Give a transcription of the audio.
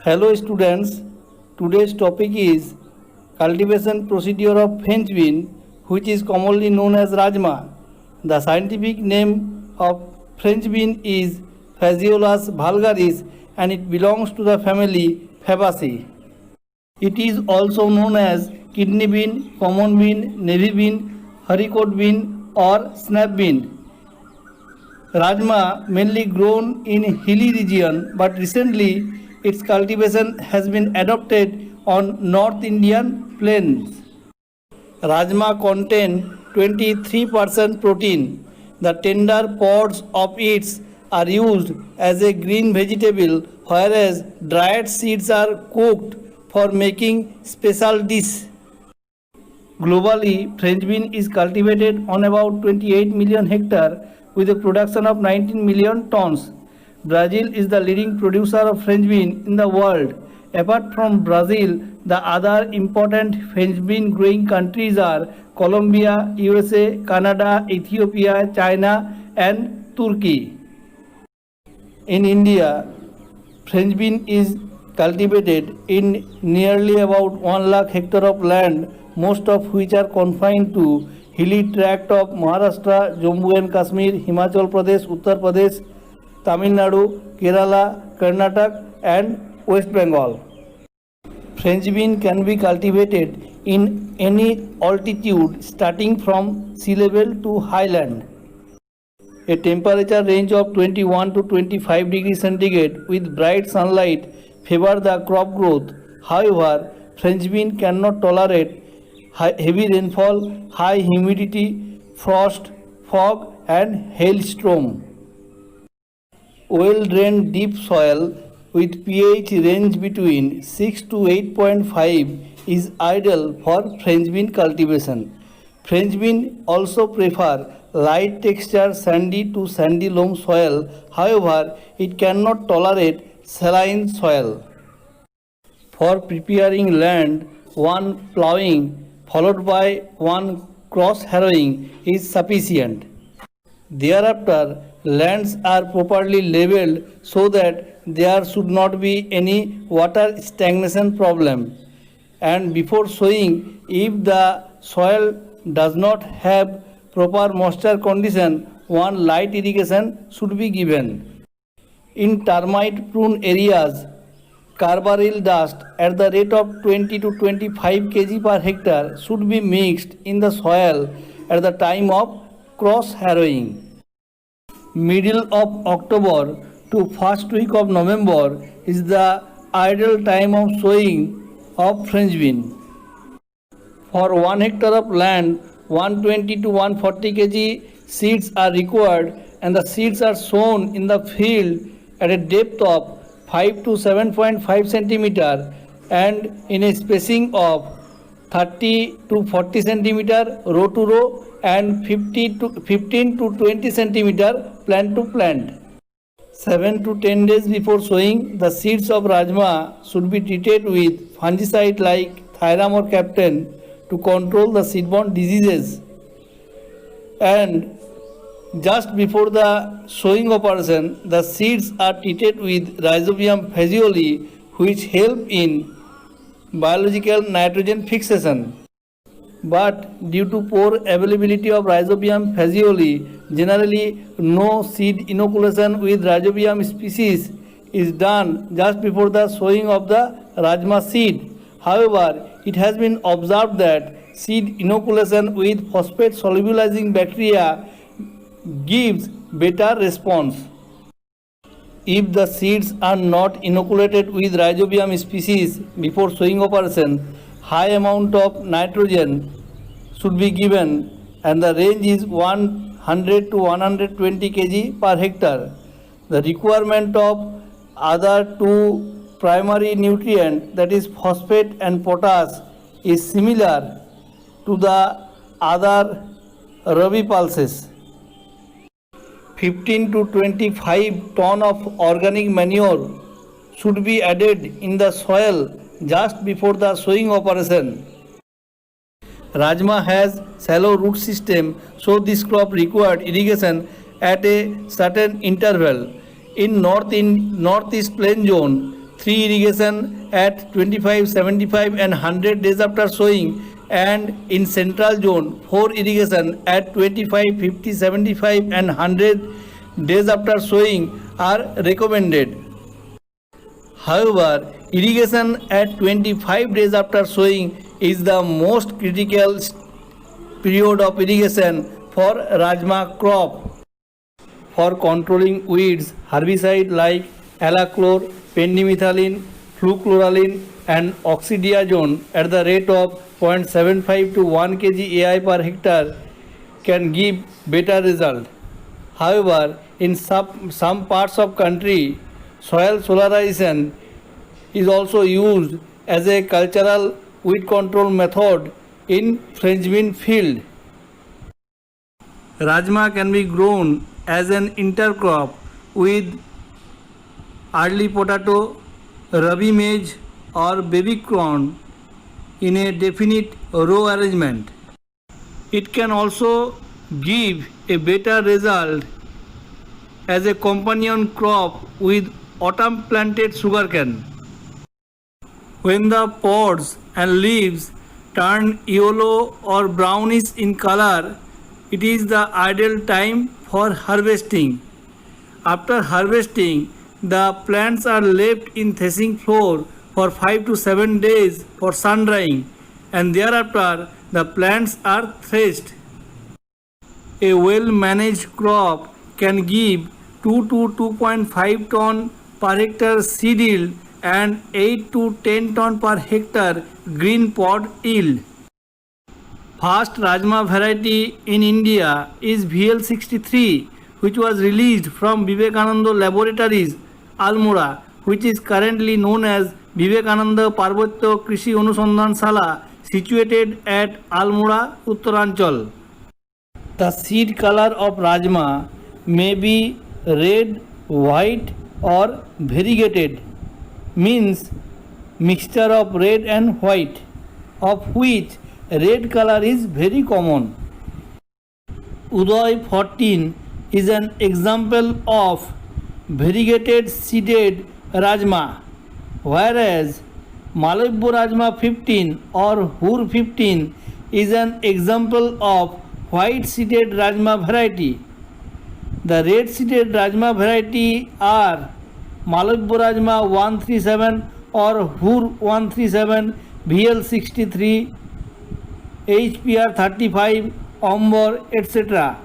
Hello students, today's topic is cultivation procedure of French bean, which is commonly known as Rajma. The scientific name of French bean is Phaseolus vulgaris and it belongs to the family Fabaceae. It is also known as kidney bean, common bean, navy bean, haricot bean or snap bean. Rajma mainly grown in hilly region, but recently its cultivation has been adopted on North Indian plains. Rajma contain 23% protein. The tender pods of it are used as a green vegetable, whereas dried seeds are cooked for making special dish. Globally, French bean is cultivated on about 28 million hectares with a production of 19 million tons. Brazil is the leading producer of French bean in the world. Apart from Brazil, the other important French bean growing countries are Colombia, USA, Canada, Ethiopia, China and Turkey. In India, French bean is cultivated in nearly about 1 lakh hectare of land, most of which are confined to hilly tract of Maharashtra, Jammu and Kashmir, Himachal Pradesh, Uttar Pradesh, Tamil Nadu, Kerala, Karnataka and West Bengal. French bean can be cultivated in any altitude starting from sea level to highland. A temperature range of 21 to 25 degrees centigrade with bright sunlight favor the crop growth. However, French bean cannot tolerate heavy rainfall, high humidity, frost, fog and hailstorm. Well-drained deep soil with pH range between 6 to 8.5 is ideal for French bean cultivation. French bean also prefer light texture sandy to sandy loam soil. However, it cannot tolerate saline soil. For preparing land, one ploughing followed by one cross harrowing is sufficient. Thereafter, lands are properly leveled so that there should not be any water stagnation problem. And before sowing, if the soil does not have proper moisture condition, one light irrigation should be given. In termite prone areas, carbaryl dust at the rate of 20 to 25 kg per hectare should be mixed in the soil at the time of cross harrowing. Middle of October to first week of November is the ideal time of sowing of French bean. For 1 hectare of land, 120 to 140 kg seeds are required and the seeds are sown in the field at a depth of 5 to 7.5 centimeter and in a spacing of 30 to 40 centimeter row to row and 15 to 20 centimeter plant to plant. 7 to 10 days before sowing, the seeds of Rajma should be treated with fungicide like Thiram or Captain to control the seedborne diseases. And just before the sowing operation, the seeds are treated with Rhizobium phaseoli, which help in biological nitrogen fixation. But due to poor availability of Rhizobium phaseoli, generally no seed inoculation with Rhizobium species is done just before the sowing of the Rajma seed. However, it has been observed that seed inoculation with phosphate solubilizing bacteria gives better response. If the seeds are not inoculated with Rhizobium species before sowing operation, high amount of nitrogen should be given and the range is 100 to 120 kg per hectare. The requirement of other two primary nutrient, that is phosphate and potash, is similar to the other Rabi pulses. 15 to 25 ton of organic manure should be added in the soil just before the sowing operation. Rajma has shallow root system, so this crop required irrigation at a certain interval. In northeast plain zone, 3 irrigation at 25, 75 and 100 days after sowing, and in central zone 4 irrigation at 25, 50, 75 and 100 days after sowing are recommended. However, irrigation at 25 days after sowing is the most critical period of irrigation for Rajma crop. For controlling weeds, herbicide like alachlor, pendimethalin, flucloraline and oxydiazone at the rate of 0.75 to 1 kg AI per hectare can give better result. However, in some parts of country, soil solarization is also used as a cultural weed control method in French bean field. Rajma can be grown as an intercrop with early potato, rabi maize or baby corn in a definite row arrangement. It can also give a better result as a companion crop with autumn planted sugarcane. When the pods and leaves turn yellow or brownish in color, it is the ideal time for harvesting. After harvesting, the plants are left in threshing floor for 5 to 7 days for sun drying, and thereafter the plants are threshed. A well-managed crop can give 2 to 2.5 ton per hectare seed yield and 8 to 10 ton per hectare green pod yield. First Rajma variety in India is VL63, which was released from Vivekananda Laboratories, Almora, which is currently known as Vivekananda Parvatya Krishi Anusandhan Shala, situated at Almora, Uttaranchal. The seed color of Rajma may be red, white or variegated, means mixture of red and white, of which red color is very common. Uday 14 is an example of variegated seeded Rajma, whereas Malavya Rajma 15 or Hur 15 is an example of white seeded Rajma variety. The red seeded Rajma variety are Malavya Rajma 137 or Hur 137, VL63, HPR 35, Ombor, etc.